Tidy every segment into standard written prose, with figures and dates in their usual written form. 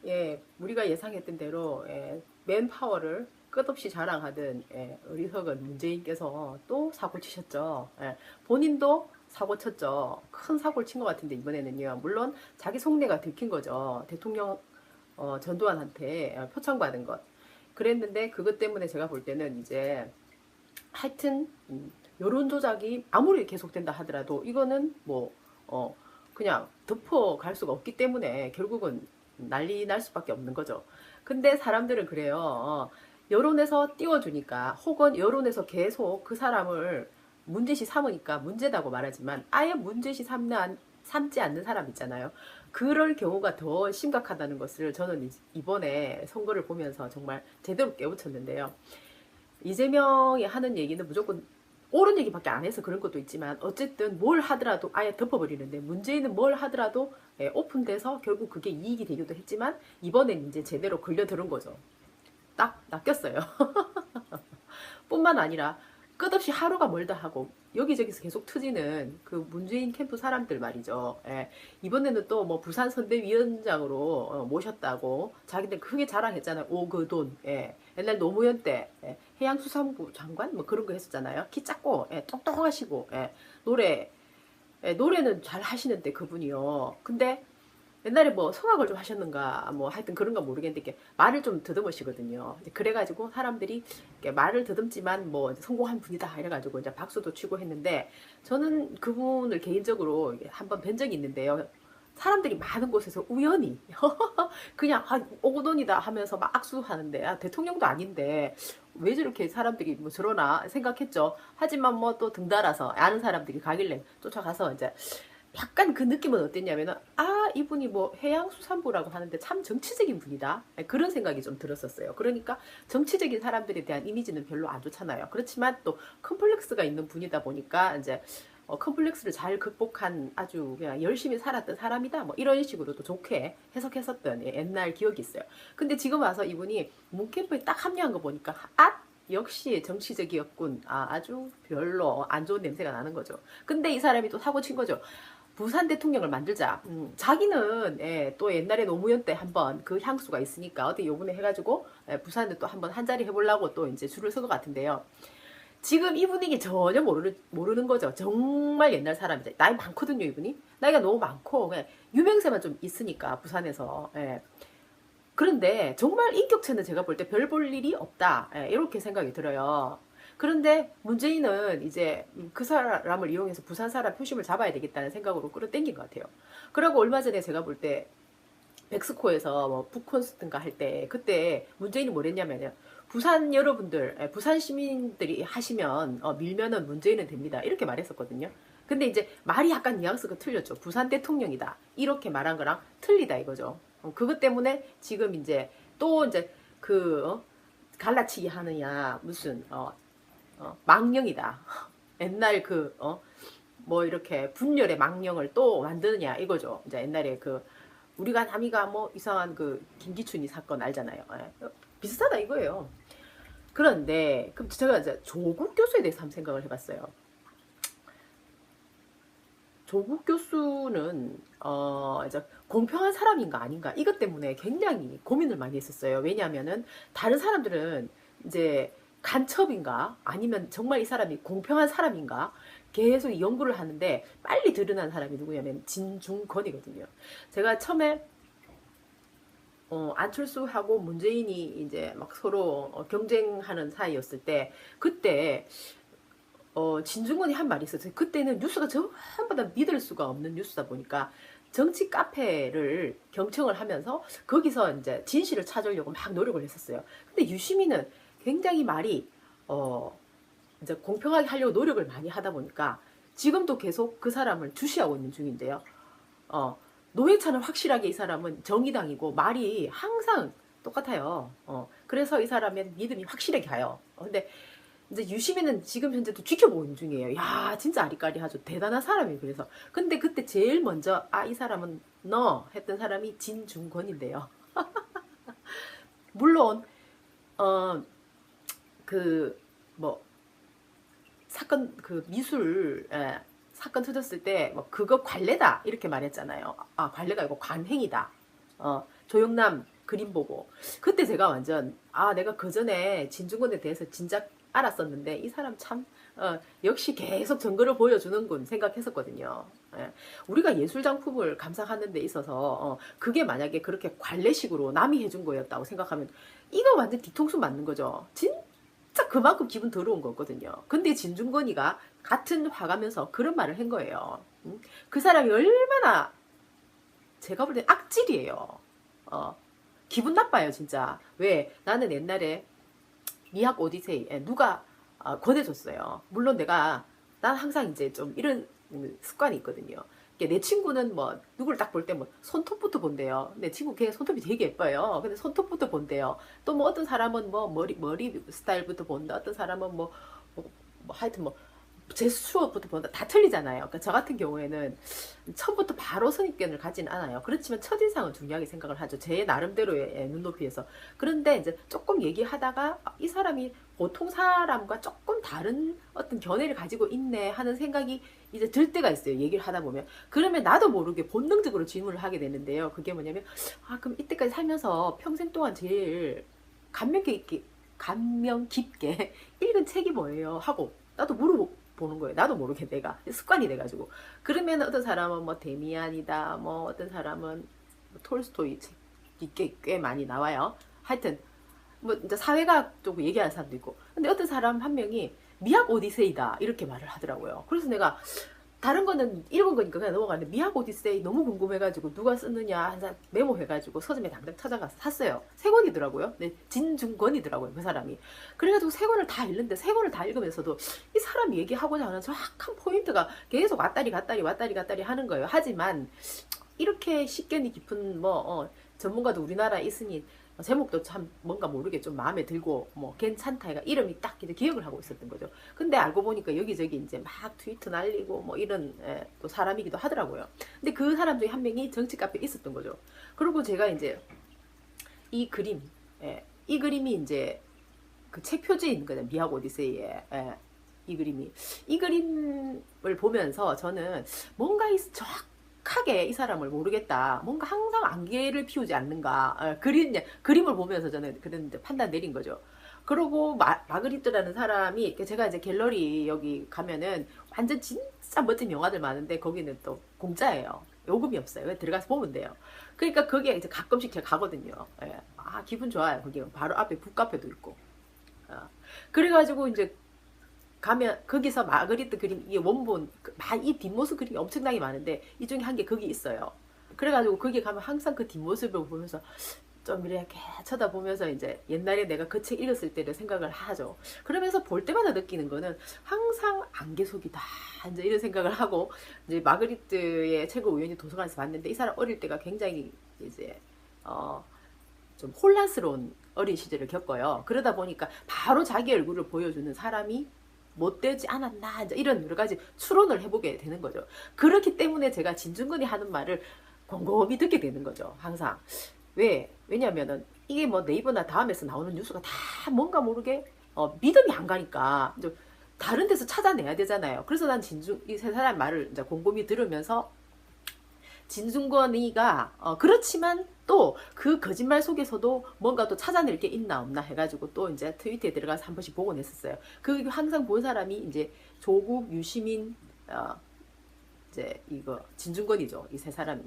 예, 우리가 예상했던 대로 맨파워를 끝없이 자랑하던 어리석은 문재인께서 또 사고 치셨죠. 본인도 사고 쳤죠. 큰 사고를 친 것 같은데 이번에는요. 물론 자기 속내가 들킨 거죠. 대통령 전두환한테 표창받은 것. 그랬는데 그것 때문에 제가 볼 때는 이제 하여튼 여론 조작이 아무리 계속된다 하더라도 이거는 뭐 그냥 덮어갈 수가 없기 때문에 결국은 난리 날 수밖에 없는 거죠. 근데 사람들은 그래요. 여론에서 띄워주니까 혹은 여론에서 계속 그 사람을 문제시 삼으니까 문제다고 말하지만 아예 문제시 삼지 않는 사람 있잖아요. 그럴 경우가 더 심각하다는 것을 저는 이번에 선거를 보면서 정말 제대로 깨우쳤는데요. 이재명이 하는 얘기는 무조건 옳은 얘기밖에 안 해서 그런 것도 있지만 어쨌든 뭘 하더라도 아예 덮어버리는데 문재인은 뭘 하더라도 오픈돼서 결국 그게 이익이 되기도 했지만 이번엔 이제 제대로 걸려들은 거죠. 딱 낚였어요. 뿐만 아니라 끝없이 하루가 멀다 하고 여기저기서 계속 트지는 그 문재인 캠프 사람들 말이죠. 이번에는 또 뭐 부산 선대위원장으로 모셨다고 자기들 크게 자랑했잖아요. 오그돈. 옛날 노무현 때 해양수산부 장관 뭐 그런 거 했었잖아요. 키 작고 똑똑하시고 노래는 잘 하시는데 그분이요. 근데 옛날에 뭐 성악을 좀 하셨는가 뭐 하여튼 그런가 모르겠는데 이렇게 말을 좀 더듬으시거든요. 그래가지고 사람들이 말을 더듬지만 뭐 성공한 분이다 이래가지고 이제 박수도 치고 했는데 저는 그분을 개인적으로 한번 뵌 적이 있는데요. 사람들이 많은 곳에서 우연히 그냥 오고돈이다 하면서 막 악수하는데 대통령도 아닌데 왜 저렇게 사람들이 뭐 저러나 생각했죠. 하지만 뭐 또 등달아서 아는 사람들이 가길래 쫓아가서 이제 약간 그 느낌은 어땠냐면은 이분이 뭐 해양수산부라고 하는데 참 정치적인 분이다 그런 생각이 좀 들었었어요. 그러니까 정치적인 사람들에 대한 이미지는 별로 안 좋잖아요. 그렇지만 또 컴플렉스가 있는 분이다 보니까 이제 컴플렉스를 잘 극복한 아주 그냥 열심히 살았던 사람이다 뭐 이런 식으로도 좋게 해석했었던 옛날 기억이 있어요. 근데 지금 와서 이분이 문캠프에 딱 합류한 거 보니까 역시 정치적이었군. 아주 별로 안 좋은 냄새가 나는 거죠. 근데 이 사람이 또 사고 친 거죠. 부산 대통령을 만들자. 자기는 또 옛날에 노무현 때 한번 그 향수가 있으니까 어디 요번에 해가지고 부산에 또 한번 한 자리 해보려고 또 이제 줄을 서것 같은데요. 지금 이 분위기 전혀 모르는 거죠. 정말 옛날 사람이죠. 나이 많거든요, 이분이. 나이가 너무 많고, 그냥 유명세만 좀 있으니까, 부산에서. 그런데 정말 인격체는 제가 볼 때 별 볼 일이 없다. 이렇게 생각이 들어요. 그런데 문재인은 이제 그 사람을 이용해서 부산 사람 표심을 잡아야 되겠다는 생각으로 끌어당긴 것 같아요. 그리고 얼마 전에 제가 볼 때 백스코에서 뭐 북콘서트인가 할 때 그때 문재인이 뭐랬냐면요. 부산 여러분들, 부산 시민들이 하시면 밀면은 문재인은 됩니다. 이렇게 말했었거든요. 근데 이제 말이 약간 뉘앙스가 틀렸죠. 부산 대통령이다. 이렇게 말한 거랑 틀리다 이거죠. 그것 때문에 지금 이제 또 이제 그 갈라치기 하느냐 무슨 망령이다. 옛날 뭐 이렇게 분열의 망령을 또 만드느냐 이거죠. 이제 옛날에 우리가 남이가 뭐 이상한 김기춘이 사건 알잖아요. 비슷하다 이거예요. 그런데 그럼 제가 이제 조국 교수에 대해서 한번 생각을 해봤어요. 조국 교수는 이제 공평한 사람인가 아닌가 이것 때문에 굉장히 고민을 많이 했었어요. 왜냐하면은 다른 사람들은 이제 간첩인가 아니면 정말 이 사람이 공평한 사람인가 계속 연구를 하는데 빨리 드러난 사람이 누구냐면 진중권이거든요. 제가 처음에 안철수하고 문재인이 이제 막 서로 경쟁하는 사이였을 때 그때 진중권이 한 말이 있었어요. 그때는 뉴스가 전부 다 믿을 수가 없는 뉴스다 보니까 정치 카페를 경청을 하면서 거기서 이제 진실을 찾으려고 막 노력을 했었어요. 근데 유시민은 굉장히 말이 이제 공평하게 하려고 노력을 많이 하다 보니까 지금도 계속 그 사람을 주시하고 있는 중인데요. 노회찬은 확실하게 이 사람은 정의당이고 말이 항상 똑같아요. 그래서 이 사람의 믿음이 확실하게 가요. 근데 이제 유시민은 지금 현재도 지켜보고 있는 중이에요. 야, 진짜 아리까리하죠. 대단한 사람이에요. 그래서. 근데 그때 제일 먼저, 이 사람은 너 했던 사람이 진중권인데요. 물론, 어, 뭐, 사건, 미술, 사건 터졌을 때, 뭐, 그거 관례다. 이렇게 말했잖아요. 관례가 아니고 관행이다. 조영남 그림 보고 그때 제가 완전 내가 그 전에 진중권에 대해서 진작 알았었는데 이 사람 참 역시 계속 증거를 보여주는군 생각했었거든요. 예. 우리가 예술 작품을 감상하는 데 있어서 그게 만약에 그렇게 관례식으로 남이 해준 거였다고 생각하면 이거 완전 뒤통수 맞는 거죠. 진짜 그만큼 기분 더러운 거거든요. 근데 진중권이가 같은 화가면서 그런 말을 한 거예요. 그 사람이 얼마나 제가 볼 땐 악질이에요. 기분 나빠요 진짜. 왜? 나는 옛날에 미학 오디세이 누가 권해줬어요. 물론 난 항상 이제 좀 이런 습관이 있거든요. 내 친구는 뭐 누구를 딱 볼 때 뭐 손톱부터 본대요. 내 친구 걔 손톱이 되게 예뻐요. 근데 손톱부터 본대요. 또 뭐 어떤 사람은 뭐 머리 스타일부터 본다. 어떤 사람은 하여튼 제스처부터 본다. 다 틀리잖아요. 그러니까 저 같은 경우에는 처음부터 바로 선입견을 가지는 않아요. 그렇지만 첫인상은 중요하게 생각을 하죠. 제 나름대로의 눈높이에서. 그런데 이제 조금 얘기하다가 이 사람이 보통 사람과 조금 다른 어떤 견해를 가지고 있네 하는 생각이 이제 들 때가 있어요. 얘기를 하다 보면. 그러면 나도 모르게 본능적으로 질문을 하게 되는데요. 그게 뭐냐면 그럼 이때까지 살면서 평생 동안 제일 감명 깊게 읽은 책이 뭐예요? 하고 나도 물어보는 거예요. 나도 모르게 내가 습관이 돼가지고. 그러면 어떤 사람은 뭐 데미안이다, 뭐 어떤 사람은 톨스토이 책 꽤 많이 나와요. 하여튼 뭐 이제 사회과학 쪽 얘기하는 사람도 있고. 근데 어떤 사람 한 명이 미학 오디세이다 이렇게 말을 하더라고요. 그래서 내가 다른 거는 읽은 거니까 그냥 넘어가는데 미학 오디세이 너무 궁금해가지고 누가 쓰느냐 한사 메모해가지고 서점에 당장 찾아가서 샀어요. 세 권이더라고요. 네, 진중권이더라고요 그 사람이. 그래가지고 세 권을 다 읽는데 세 권을 다 읽으면서도 이 사람이 얘기하고자 하는 정확한 포인트가 계속 왔다리 갔다리 하는 거예요. 하지만 이렇게 식견이 깊은 전문가도 우리나라에 있으니 제목도 참 뭔가 모르게 좀 마음에 들고 괜찮다 해가 이름이 딱 이제 기억을 하고 있었던 거죠. 근데 알고 보니까 여기저기 이제 막 트위터 날리고 이런 또 사람이기도 하더라고요. 근데 그 사람 중에 한 명이 정치 카페에 있었던 거죠. 그리고 제가 이제 이 그림이 이제 그 책 표지에 있는 거죠. 미학 오디세이에. 이 그림을 보면서 저는 뭔가 정확하게 이 사람을 모르겠다. 뭔가 항상 안개를 피우지 않는가. 그림을 보면서 저는 그런 판단 내린 거죠. 그리고 마그리트라는 사람이 제가 이제 갤러리 여기 가면은 완전 진짜 멋진 영화들 많은데 거기는 또 공짜예요. 요금이 없어요. 들어가서 보면 돼요. 그러니까 거기에 이제 가끔씩 제가 가거든요. 기분 좋아요. 거기 바로 앞에 북카페도 있고. 그래가지고 이제 가면 거기서 마그리트 그림 이 원본 이 뒷모습 그림이 엄청나게 많은데 이 중에 한 개 거기 있어요. 그래가지고 거기 가면 항상 그 뒷모습을 보면서 좀 이렇게 쳐다보면서 이제 옛날에 내가 그 책 읽었을 때를 생각을 하죠. 그러면서 볼 때마다 느끼는 거는 항상 안개 속이다 이제 이런 생각을 하고 이제 마그리트의 책을 우연히 도서관에서 봤는데 이 사람 어릴 때가 굉장히 이제 좀 혼란스러운 어린 시절을 겪어요. 그러다 보니까 바로 자기 얼굴을 보여주는 사람이 못되지 않았나 이런 여러 가지 추론을 해보게 되는 거죠. 그렇기 때문에 제가 진중권이 하는 말을 곰곰이 듣게 되는 거죠. 항상. 왜냐면은 이게 네이버나 다음에서 나오는 뉴스가 다 뭔가 모르게 믿음이 안 가니까 다른 데서 찾아내야 되잖아요. 그래서 난 이 세 사람 말을 이제 곰곰이 들으면서 진중권이가 그렇지만 또 그 거짓말 속에서도 뭔가 또 찾아낼 게 있나 없나 해가지고 또 이제 트위터에 들어가서 한 번씩 보곤 했었어요. 그 항상 본 사람이 이제 조국, 유시민, 이제 이거 진중권이죠. 이 세 사람이.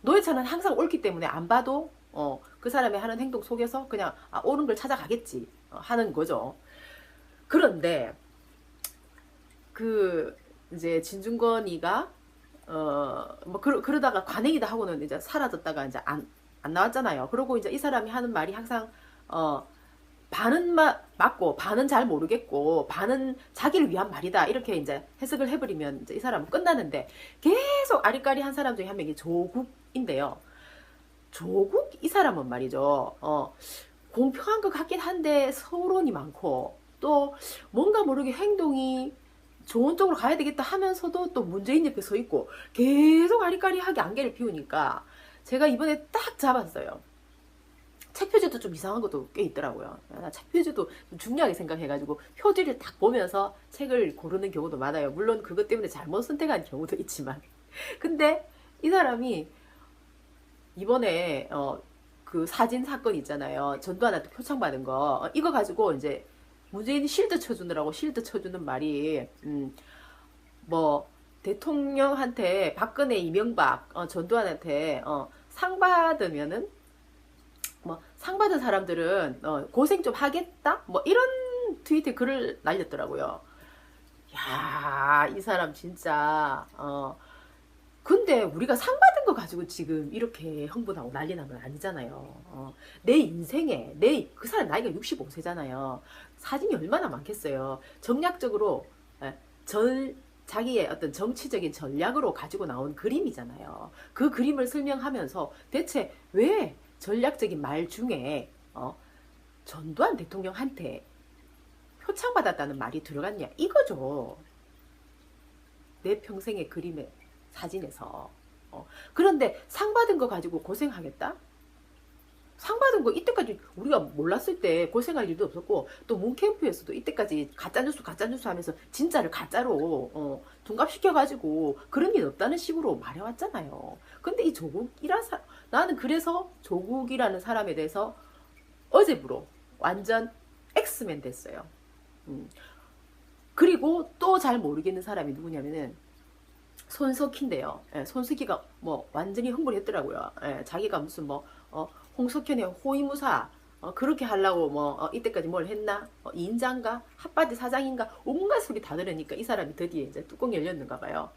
노회찬은 항상 옳기 때문에 안 봐도 그 사람의 하는 행동 속에서 그냥 옳은 걸 찾아가겠지 하는 거죠. 그런데 그 이제 진중권이가 그러다가 관행이다 하고는 이제 사라졌다가 이제 안 나왔잖아요. 그리고 이제 이 사람이 하는 말이 항상 반은 맞고 반은 잘 모르겠고 반은 자기를 위한 말이다 이렇게 이제 해석을 해버리면 이제 이 사람은 끝나는데 계속 아리까리한 사람 중에 한 명이 조국인데요. 조국 이 사람은 말이죠. 공평한 것 같긴 한데 서론이 많고 또 뭔가 모르게 행동이 좋은 쪽으로 가야 되겠다 하면서도 또 문재인 옆에 서 있고 계속 아리까리하게 안개를 피우니까 제가 이번에 딱 잡았어요. 책 표지도 좀 이상한 것도 꽤 있더라고요. 책 표지도 좀 중요하게 생각해가지고 표지를 딱 보면서 책을 고르는 경우도 많아요. 물론 그것 때문에 잘못 선택한 경우도 있지만 근데 이 사람이 이번에 그 사진 사건 있잖아요. 전두환한테 표창 받은 거 이거 가지고 이제 문재인이 실드 쳐주느라고 실드 쳐주는 말이 뭐 대통령한테 박근혜 이명박 전두환한테 상 받으면은 뭐 상 받은 사람들은 고생 좀 하겠다 뭐 이런 트위터에 글을 날렸더라고요. 야, 이 사람 진짜 근데 우리가 상 받은 거 가지고 지금 이렇게 흥분하고 난리 나는 건 아니잖아요. 내 인생에 그 사람 나이가 65세잖아요. 사진이 얼마나 많겠어요. 정략적으로 예, 자기의 어떤 정치적인 전략으로 가지고 나온 그림이잖아요. 그 그림을 설명하면서 대체 왜 전략적인 말 중에 전두환 대통령한테 표창받았다는 말이 들어갔냐 이거죠. 내 평생의 그림에 사진에서 그런데 상 받은 거 가지고 고생하겠다? 상 받은 거 이때까지 우리가 몰랐을 때 고생할 일도 없었고 또 문캠프에서도 이때까지 가짜뉴스 하면서 진짜를 가짜로 둔갑시켜가지고 그런 일 없다는 식으로 말해왔잖아요. 근데 이 나는 그래서 조국이라는 사람에 대해서 어제부로 완전 엑스맨 됐어요. 그리고 또 잘 모르겠는 사람이 누구냐면은 손석희인데요. 예, 손석희가 뭐 완전히 흥분을 했더라고요. 예, 자기가 무슨 뭐 홍석현의 호위무사 그렇게 하려고 뭐 이때까지 뭘 했나? 인장가? 핫바디 사장인가? 온갖 소리 다 들으니까 이 사람이 드디어 이제 뚜껑 열렸는가 봐요.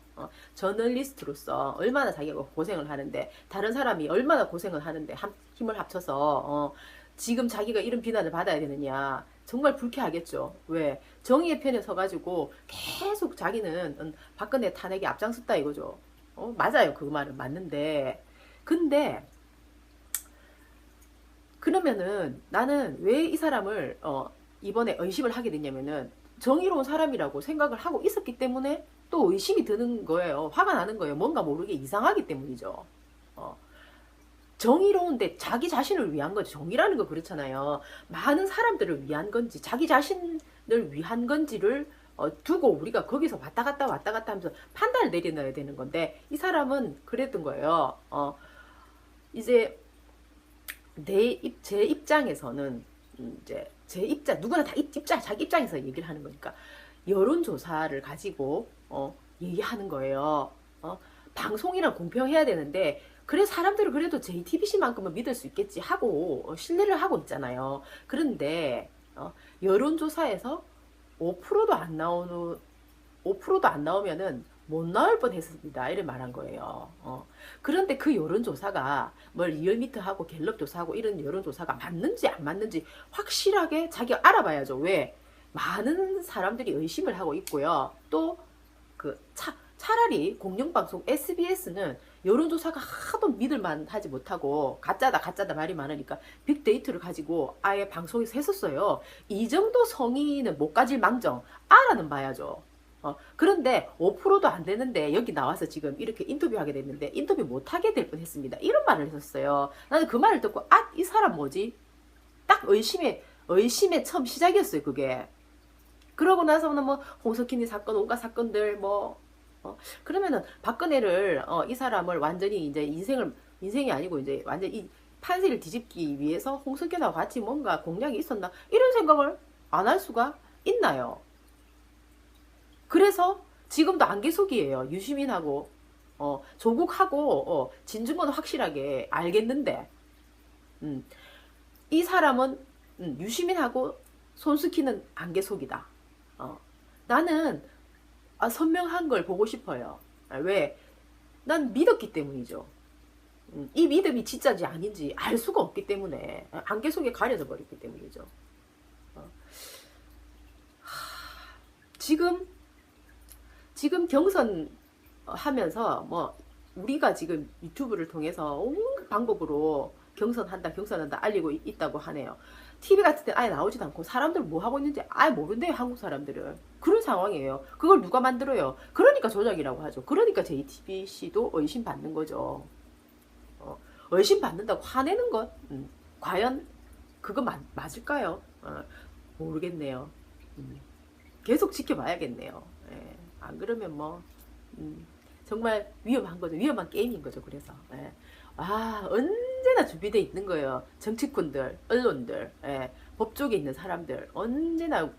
저널리스트로서 얼마나 자기가 고생을 하는데 다른 사람이 얼마나 고생을 하는데 힘을 합쳐서 지금 자기가 이런 비난을 받아야 되느냐. 정말 불쾌하겠죠. 왜? 정의의 편에 서가지고 계속 자기는 박근혜 탄핵에 앞장섰다 이거죠. 맞아요. 그 말은 맞는데. 근데 그러면은 나는 왜 이 사람을 이번에 의심을 하게 됐냐면은 정의로운 사람이라고 생각을 하고 있었기 때문에 또 의심이 드는 거예요. 화가 나는 거예요. 뭔가 모르게 이상하기 때문이죠. 정의로운데 자기 자신을 위한 거죠. 정의라는 거 그렇잖아요. 많은 사람들을 위한 건지 자기 자신을 위한 건지를 두고 우리가 거기서 왔다 갔다 하면서 판단을 내려놔야 되는 건데 이 사람은 그랬던 거예요. 이제 제 입장에서는 이제 제 입장 누구나 다 자기 입장에서 얘기를 하는 거니까 여론조사를 가지고 얘기하는 거예요. 방송이랑 공평해야 되는데 그래 사람들은 그래도 JTBC만큼은 믿을 수 있겠지 하고 신뢰를 하고 있잖아요. 그런데 여론조사에서 5%도 안 나오는 5%도 안 나오면은 못 나올 뻔했습니다. 이래 말한 거예요. 그런데 그 여론조사가 뭘 리얼미터하고 갤럽조사하고 이런 여론조사가 맞는지 안 맞는지 확실하게 자기가 알아봐야죠. 왜? 많은 사람들이 의심을 하고 있고요. 또 그 차라리 공영방송 SBS는 여론조사가 하도 믿을만 하지 못하고 가짜다 말이 많으니까 빅데이터를 가지고 아예 방송에서 했었어요. 이 정도 성의는 못 가질 망정 알아는 봐야죠. 그런데 5%도 안 되는데 여기 나와서 지금 이렇게 인터뷰하게 됐는데 인터뷰 못하게 될 뻔했습니다. 이런 말을 했었어요. 나는 그 말을 듣고 이 사람 뭐지? 딱 의심의 처음 시작이었어요. 그게. 그러고 나서는 뭐 홍석희니 사건 온갖 사건들 뭐 그러면은 박근혜를 이 사람을 완전히 이제 인생이 아니고 이제 완전 히 판세를 뒤집기 위해서 홍석현하고 같이 뭔가 공략이 있었나 이런 생각을 안 할 수가 있나요? 그래서 지금도 안개속이에요. 유시민하고 조국하고 진중권은 확실하게 알겠는데 이 사람은 유시민하고 손스키는 안개속이다. 나는 선명한 걸 보고 싶어요. 왜? 난 믿었기 때문이죠. 이 믿음이 진짜인지 아닌지 알 수가 없기 때문에 안개 속에 가려져 버렸기 때문이죠. 지금 경선 하면서 뭐 우리가 지금 유튜브를 통해서 온갖 방법으로 경선한다 알리고 있다고 하네요. TV 같은 데 아예 나오지도 않고 사람들 뭐 하고 있는지 아예 모른대요. 한국 사람들은. 그런 상황이에요. 그걸 누가 만들어요? 그러니까 조작이라고 하죠. 그러니까 JTBC도 의심받는 거죠. 의심받는다고 화내는 것 과연 그거 맞을까요? 모르겠네요. 계속 지켜봐야겠네요. 안 그러면 뭐 정말 위험한 거죠. 위험한 게임인 거죠. 그래서 예. 아, 언제나 준비되어 있는 거예요. 정치꾼들, 언론들, 예. 법조계 있는 사람들 언제나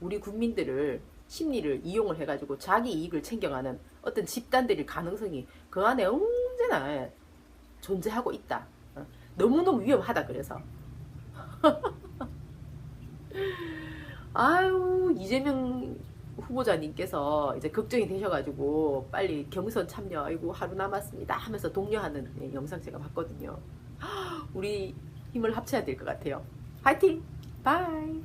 우리 국민들을 심리를 이용을 해가지고 자기 이익을 챙겨가는 어떤 집단들일 가능성이 그 안에 언제나 예, 존재하고 있다. 너무너무 위험하다. 그래서 아유, 이재명 후보자님께서 이제 걱정이 되셔가지고 빨리 경선 참여, 아이고 하루 남았습니다 하면서 독려하는 영상 제가 봤거든요. 우리 힘을 합쳐야 될 것 같아요. 파이팅! 바이!